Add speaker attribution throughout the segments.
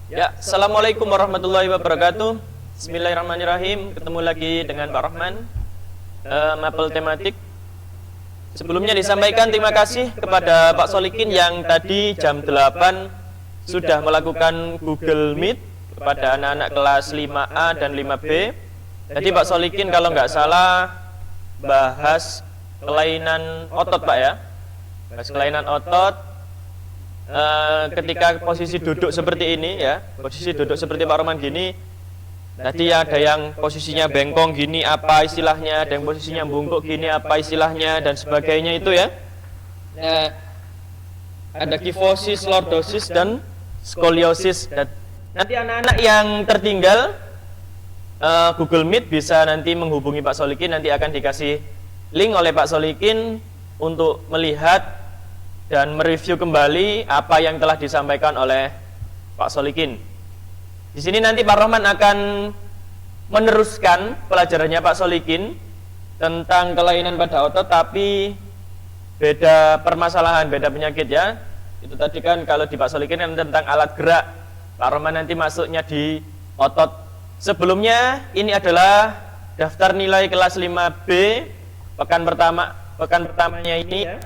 Speaker 1: Ya, Assalamualaikum warahmatullahi wabarakatuh. Bismillahirrahmanirrahim. Ketemu lagi dengan Pak Rahman, mapel tematik. Sebelumnya disampaikan terima kasih kepada Pak Solikin yang tadi jam 8 sudah melakukan Google Meet kepada anak-anak kelas 5A dan 5B. Jadi Pak Solikin kalau nggak salah bahas kelainan otot, Pak, ya. Bahas kelainan otot. Ketika posisi duduk seperti ini, ya, posisi duduk seperti Pak Roman gini, tadi ada yang posisinya bengkong gini apa istilahnya, ada yang posisinya bungkuk gini apa istilahnya, dan sebagainya itu, ya. Ada kifosis, lordosis, dan skoliosis. Dan nanti anak-anak yang tertinggal Google Meet bisa nanti menghubungi Pak Solikin, nanti akan dikasih link oleh Pak Solikin untuk melihat dan mereview kembali apa yang telah disampaikan oleh Pak Solikin. Di sini nanti Pak Rahman akan meneruskan pelajarannya Pak Solikin tentang kelainan pada otot, tapi beda permasalahan, beda penyakit, ya. Itu tadi kan kalau di Pak Solikin kan tentang alat gerak, Pak Rahman nanti masuknya di otot. Sebelumnya ini adalah daftar nilai kelas 5B pekan pertamanya ini, ya.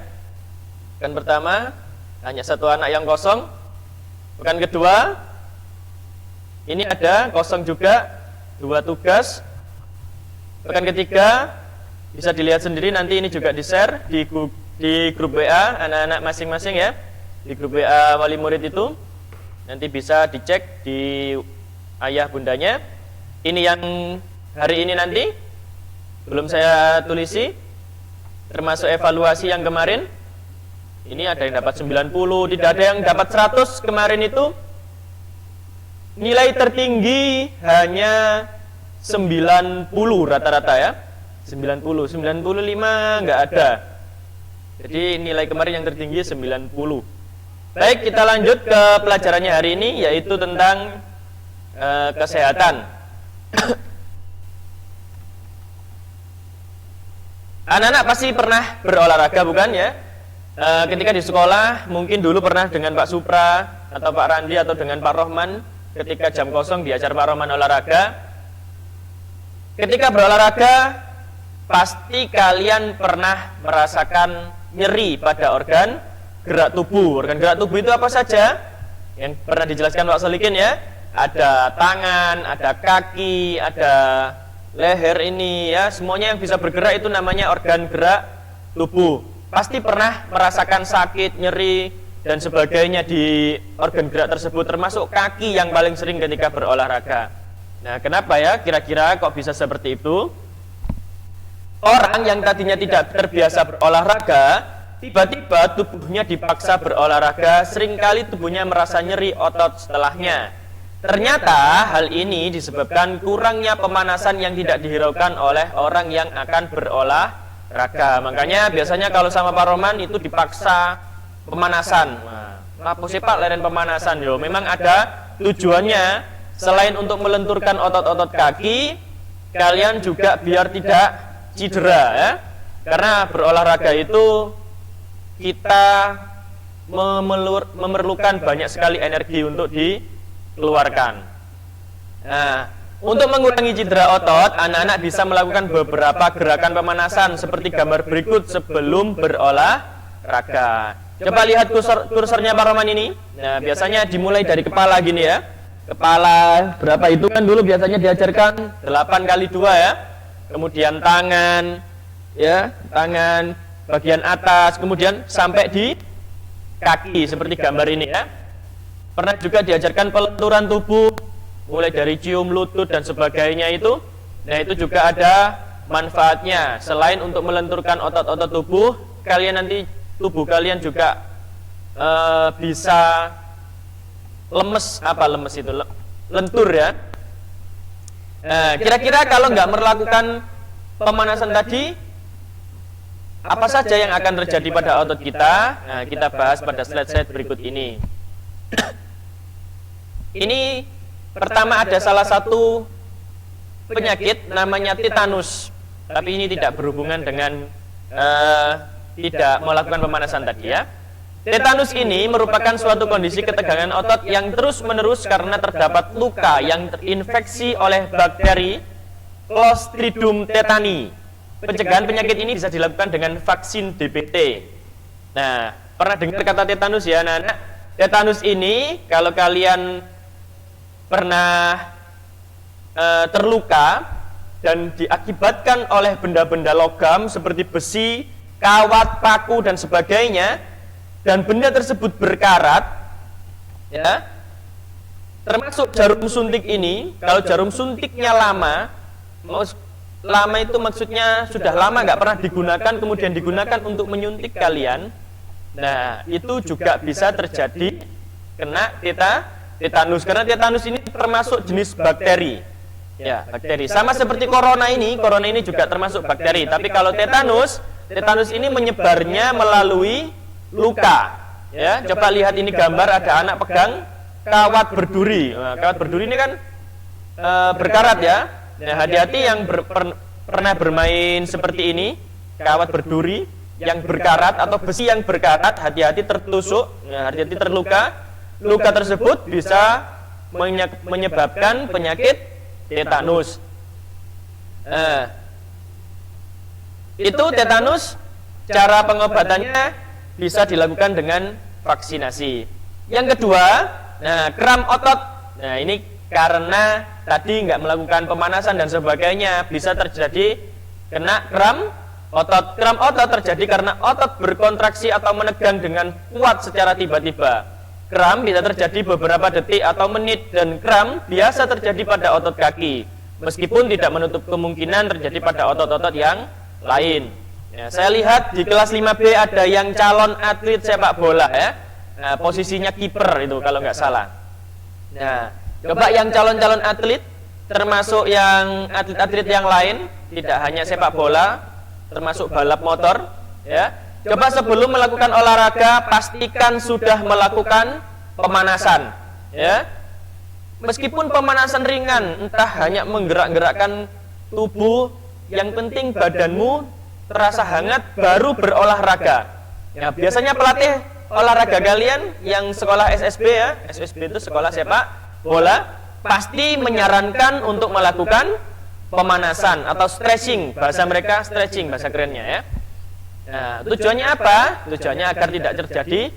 Speaker 1: Pekan pertama hanya satu anak yang kosong. Pekan kedua ini ada kosong juga, 2 tugas. Pekan ketiga bisa dilihat sendiri, nanti ini juga di-share di grup WA anak-anak masing-masing, ya. Di grup WA wali murid itu nanti bisa dicek di ayah bundanya. Ini yang hari ini nanti belum saya tulisi, termasuk evaluasi yang kemarin. Ini ada yang dapat 90, tidak ada yang dapat 100 kemarin itu. Nilai tertinggi hanya 90 rata-rata, ya. 90, 95 nggak ada. Jadi nilai kemarin yang tertinggi 90. Baik, kita lanjut ke pelajarannya hari ini, yaitu tentang kesehatan. Anak-anak pasti pernah berolahraga, bukan, ya? Ketika di sekolah mungkin dulu pernah dengan Pak Supra atau Pak Randi atau dengan Pak Rohman, ketika jam kosong diajar Pak Rohman olahraga. Ketika berolahraga pasti kalian pernah merasakan nyeri pada organ gerak tubuh. Organ gerak tubuh itu apa saja? Yang pernah dijelaskan Pak Solikin, ya. Ada tangan, ada kaki, ada leher ini, ya. Semuanya yang bisa bergerak itu namanya organ gerak tubuh. Pasti pernah merasakan sakit, nyeri, dan sebagainya di organ gerak tersebut, termasuk kaki yang paling sering ketika berolahraga. Nah, kenapa, ya, kira-kira kok bisa seperti itu? Orang yang tadinya tidak terbiasa berolahraga, tiba-tiba tubuhnya dipaksa berolahraga, seringkali tubuhnya merasa nyeri otot setelahnya. Ternyata hal ini disebabkan kurangnya pemanasan yang tidak dihiraukan oleh orang yang akan berolahraga. Makanya biasanya kalau sama Pak Roman itu dipaksa pemanasan. Lapo sih Pak leren pemanasan? Yo, memang ada tujuannya. Selain untuk melenturkan otot-otot kaki, kalian juga biar tidak cedera, ya. Karena berolahraga itu kita memerlukan banyak sekali energi untuk dikeluarkan. Nah, untuk mengurangi cedera otot, anak-anak bisa melakukan beberapa gerakan pemanasan seperti gambar berikut sebelum berolahraga. Coba lihat kursornya Pak Roman ini. Nah, biasanya dimulai dari kepala gini, ya. Kepala berapa itu kan dulu biasanya diajarkan 8 kali 2, ya. Kemudian tangan, ya, tangan bagian atas, kemudian sampai di kaki seperti gambar ini, ya. Pernah juga diajarkan pelenturan tubuh, mulai dari cium, lutut, dan sebagainya itu. Nah, itu juga ada manfaatnya. Selain untuk melenturkan otot-otot tubuh, kalian nanti tubuh kalian juga bisa lemes. Apa lemes itu? Lentur, ya. Nah, kira-kira kalau nggak melakukan pemanasan tadi, apa saja yang akan terjadi pada otot kita? Nah, kita bahas pada slide-slide berikut ini. Ini pertama ada salah satu penyakit namanya tetanus, tapi ini tidak berhubungan dengan tidak melakukan pemanasan tadi, ya. Tetanus ini merupakan suatu kondisi ketegangan otot yang terus-menerus karena terdapat luka yang terinfeksi oleh bakteri Clostridium tetani. Pencegahan penyakit ini bisa dilakukan dengan vaksin DPT. Nah, pernah dengar kata tetanus ya anak-anak? Tetanus ini kalau kalian pernah terluka dan diakibatkan oleh benda-benda logam seperti besi, kawat, paku dan sebagainya, dan benda tersebut berkarat, ya, termasuk jarum suntik ini. Kalau jarum suntiknya lama itu maksudnya sudah lama nggak pernah digunakan, kemudian digunakan untuk menyuntik kalian, nah itu juga bisa terjadi kena tetanus, karena tetanus ini termasuk jenis bakteri, ya, bakteri. Sama seperti corona ini juga termasuk bakteri. Tapi kalau tetanus ini menyebarnya melalui luka, ya. Coba lihat ini gambar, ada anak pegang kawat berduri. Nah, kawat berduri ini kan berkarat ya. Nah, hati-hati yang pernah bermain seperti ini, kawat berduri yang berkarat atau besi yang berkarat, hati-hati tertusuk, ya, hati-hati terluka. Luka tersebut bisa menyebabkan penyakit tetanus. Itu tetanus. Cara pengobatannya bisa dilakukan dengan vaksinasi. Yang kedua, kram otot. Nah, ini karena tadi nggak melakukan pemanasan dan sebagainya, bisa terjadi kena kram otot. Kram otot terjadi karena otot berkontraksi atau menegang dengan kuat secara tiba-tiba. Kram bisa terjadi beberapa detik atau menit, dan kram biasa terjadi pada otot kaki, meskipun tidak menutup kemungkinan terjadi pada otot-otot yang lain. Ya, saya lihat di kelas 5B ada yang calon atlet sepak bola ya. Nah, posisinya kiper itu kalau nggak salah. Nah, coba yang calon-calon atlet, termasuk yang atlet-atlet yang lain, tidak hanya sepak bola, termasuk balap motor, ya. Coba sebelum melakukan olahraga pastikan sudah melakukan pemanasan, ya. Meskipun pemanasan ringan, entah hanya menggerak-gerakkan tubuh, yang penting badanmu terasa hangat baru berolahraga. Ya, biasanya pelatih olahraga kalian yang sekolah SSB ya, SSB itu sekolah sepak bola, pasti menyarankan untuk melakukan pemanasan atau stretching, bahasa mereka stretching, bahasa kerennya ya. Nah, tujuannya apa? Tujuannya agar tidak terjadi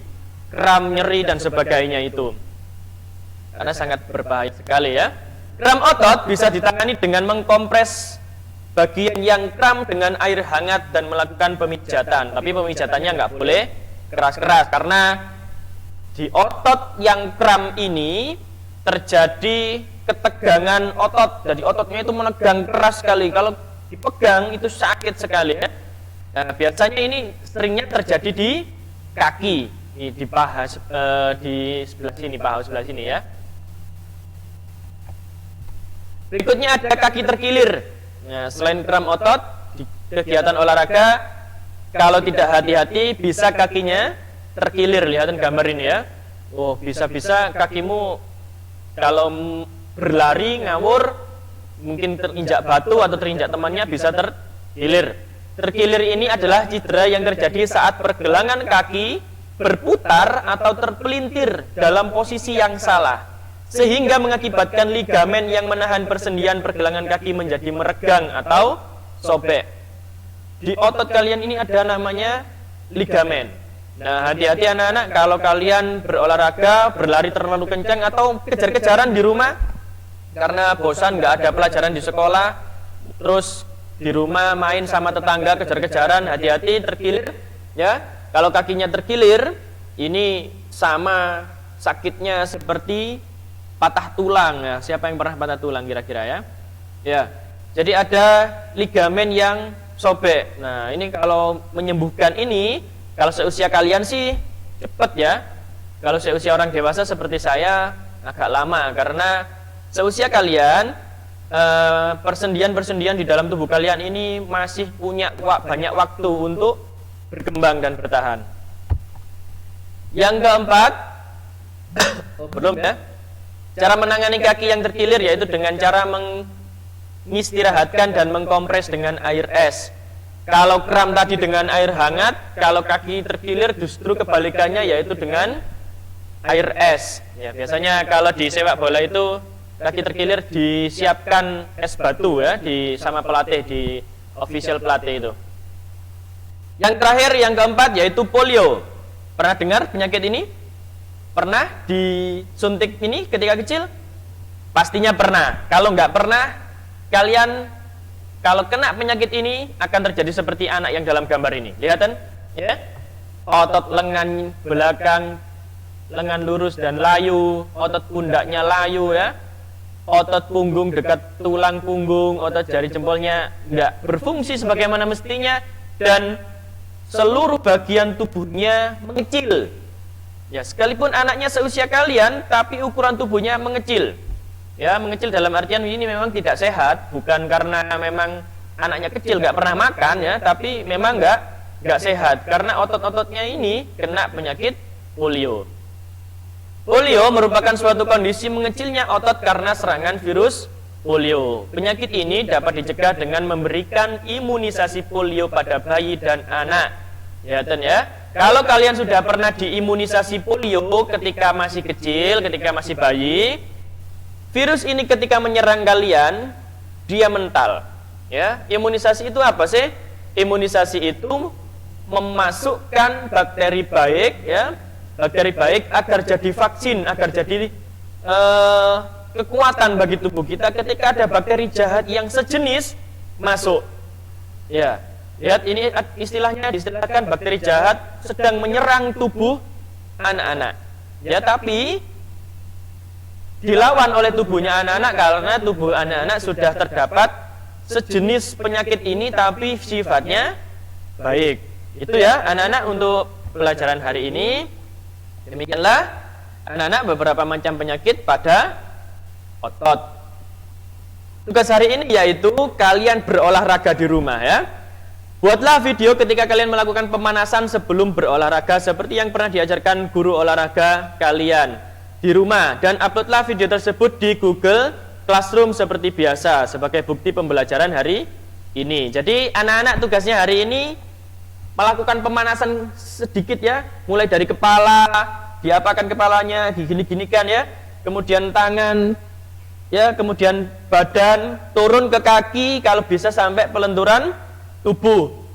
Speaker 1: kram, nyeri dan sebagainya itu. Karena sangat berbahaya sekali ya. Kram otot bisa ditangani dengan mengkompres bagian yang kram dengan air hangat dan melakukan pemijatan. Tapi pemijatannya nggak boleh keras-keras, karena di otot yang kram ini terjadi ketegangan otot. Jadi ototnya itu menegang keras sekali. Kalau dipegang itu sakit sekali ya. Nah, biasanya ini seringnya terjadi di kaki, di paha, di sebelah sini, paha sebelah sini ya. Berikutnya ada kaki terkilir. Nah, selain kram otot, di kegiatan olahraga, kalau tidak hati-hati bisa kakinya terkilir. Lihatin gambar ini ya. Oh, bisa-bisa kakimu kalau berlari ngawur, mungkin terinjak batu atau terinjak temannya, bisa terkilir. Terkilir ini adalah cedera yang terjadi saat pergelangan kaki berputar atau terpelintir dalam posisi yang salah, sehingga mengakibatkan ligamen yang menahan persendian pergelangan kaki menjadi meregang atau sobek. Di otot kalian ini ada namanya ligamen. Nah, hati-hati anak-anak kalau kalian berolahraga, berlari terlalu kencang atau kejar-kejaran di rumah karena bosan, nggak ada pelajaran di sekolah, terus di rumah main sama tetangga, kejar-kejaran, hati-hati terkilir ya. Kalau kakinya terkilir, ini sama sakitnya seperti patah tulang ya. Siapa yang pernah patah tulang kira-kira ya? Ya. Jadi ada ligamen yang sobek. Nah, ini kalau menyembuhkan ini, kalau seusia kalian sih cepat ya. Kalau seusia orang dewasa seperti saya agak lama, karena seusia kalian persendian-persendian di dalam tubuh kalian ini masih punya banyak waktu untuk berkembang dan bertahan. Yang keempat, belum ya. Cara menangani kaki yang terkilir yaitu dengan cara mengistirahatkan dan mengkompres dengan air es. Kalau kram tadi dengan air hangat, kalau kaki terkilir justru kebalikannya, yaitu dengan air es. Ya, biasanya kalau di sepak bola itu kaki terkilir disiapkan es batu ya sama pelatih, di official pelatih itu. Yang terakhir, yang keempat, yaitu polio. Pernah dengar penyakit ini? Pernah disuntik ini ketika kecil? Pastinya pernah. Kalau nggak pernah, kalian kalau kena penyakit ini akan terjadi seperti anak yang dalam gambar ini. Lihatan? Ya? Otot lengan belakang, lengan lurus dan layu, otot pundaknya layu ya. Otot punggung dekat tulang punggung, otot jari jempolnya nggak berfungsi sebagaimana mestinya, dan seluruh bagian tubuhnya mengecil. Ya, sekalipun anaknya seusia kalian, tapi ukuran tubuhnya mengecil. Ya, mengecil dalam artian ini memang tidak sehat, bukan karena memang anaknya kecil nggak pernah makan ya, tapi memang nggak sehat karena otot-ototnya ini kena penyakit polio. Polio merupakan suatu kondisi mengecilnya otot karena serangan virus polio. Penyakit ini dapat dicegah dengan memberikan imunisasi polio pada bayi dan anak. Ya, kalau kalian sudah pernah diimunisasi polio ketika masih kecil, ketika masih bayi, virus ini ketika menyerang kalian, dia mental. Ya, imunisasi itu apa sih? Imunisasi itu memasukkan bakteri baik, ya, bakteri baik agar jadi vaksin, agar jadi kekuatan bagi tubuh kita ketika ada bakteri jahat yang sejenis masuk. Ya, lihat ini istilahnya distilahkan bakteri jahat sedang menyerang tubuh anak-anak. Ya, tapi dilawan oleh tubuhnya anak-anak karena tubuh anak-anak sudah terdapat sejenis penyakit ini tapi sifatnya baik. Itu ya anak-anak untuk pelajaran hari ini. Demikianlah anak-anak beberapa macam penyakit pada otot. Tugas hari ini yaitu kalian berolahraga di rumah ya. Buatlah video ketika kalian melakukan pemanasan sebelum berolahraga seperti yang pernah diajarkan guru olahraga kalian di rumah, dan uploadlah video tersebut di Google Classroom seperti biasa sebagai bukti pembelajaran hari ini. Jadi anak-anak tugasnya hari ini melakukan pemanasan sedikit ya, mulai dari kepala, diapakan kepalanya, digini-ginikan ya, kemudian tangan ya, kemudian badan, turun ke kaki, kalau bisa sampai pelenturan tubuh.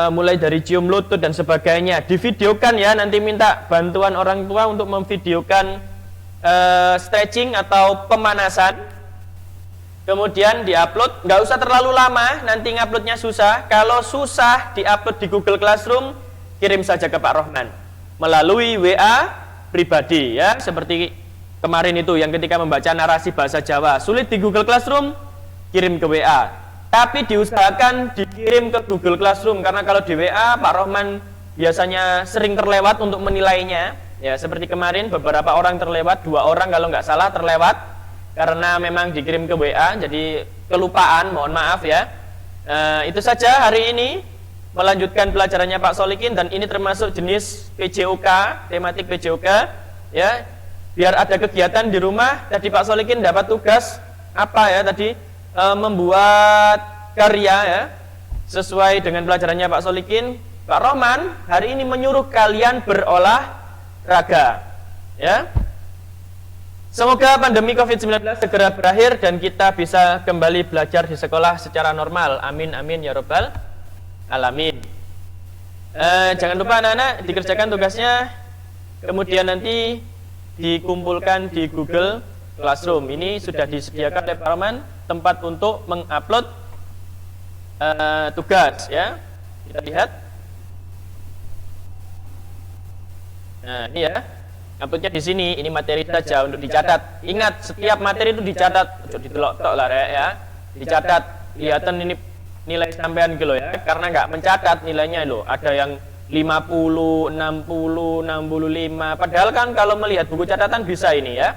Speaker 1: Mulai dari cium lutut dan sebagainya, divideokan ya, nanti minta bantuan orang tua untuk memvideokan stretching atau pemanasan, kemudian diupload. Nggak usah terlalu lama, nanti nguploadnya susah. Kalau susah diupload di Google Classroom, kirim saja ke Pak Rohman melalui WA pribadi ya, seperti kemarin itu yang ketika membaca narasi bahasa Jawa sulit di Google Classroom, kirim ke WA. Tapi diusahakan dikirim ke Google Classroom, karena kalau di WA Pak Rohman biasanya sering terlewat untuk menilainya. Ya, seperti kemarin beberapa orang terlewat, 2 orang kalau nggak salah terlewat karena memang dikirim ke WA, jadi kelupaan, mohon maaf ya. Itu saja hari ini, melanjutkan pelajarannya Pak Solikin, dan ini termasuk jenis PJOK, tematik PJOK ya. Biar ada kegiatan di rumah, tadi Pak Solikin dapat tugas apa ya tadi? Membuat karya ya sesuai dengan pelajarannya Pak Solikin. Pak Rohman hari ini menyuruh kalian berolahraga ya. Semoga pandemi COVID-19 segera berakhir dan kita bisa kembali belajar di sekolah secara normal. Amin amin ya robbal alamin. Jangan lupa anak-anak dikerjakan tugasnya, kemudian nanti dikumpulkan di Google Classroom. Ini sudah disediakan oleh Pak Rohman tempat untuk mengupload tugas ya. Kita lihat. Nah, ini ya. Uploadnya di sini. Ini materi saja untuk dicatat. Ingat, setiap materi itu dicatat. Coba ditelok-tok lah ya. Dicatat. Lihatan ini nilai sampean gitu ya. Karena nggak mencatat nilainya loh. Ada yang 50, 60, 65. Padahal kan kalau melihat buku catatan bisa ini ya.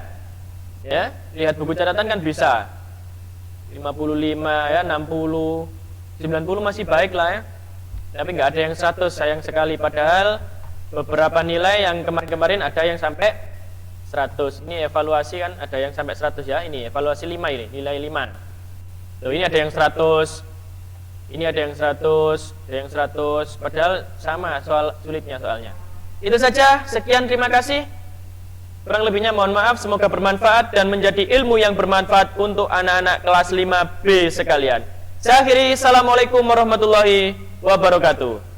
Speaker 1: Ya, lihat buku catatan kan bisa. 55 ya, 60, 90 masih baik lah ya. Tapi nggak ada yang 100, sayang sekali. Padahal beberapa nilai yang kemarin-kemarin ada yang sampai 100. Ini evaluasi kan ada yang sampai 100 ya. Ini evaluasi 5 ini, nilai 5. Loh, ini ada yang 100. Ini ada yang 100, ada yang 100, padahal sama soal sulitnya soalnya. Itu saja, sekian, terima kasih. Kurang lebihnya mohon maaf, semoga bermanfaat dan menjadi ilmu yang bermanfaat untuk anak-anak kelas 5B sekalian. Saya akhiri, assalamualaikum warahmatullahi wabarakatuh.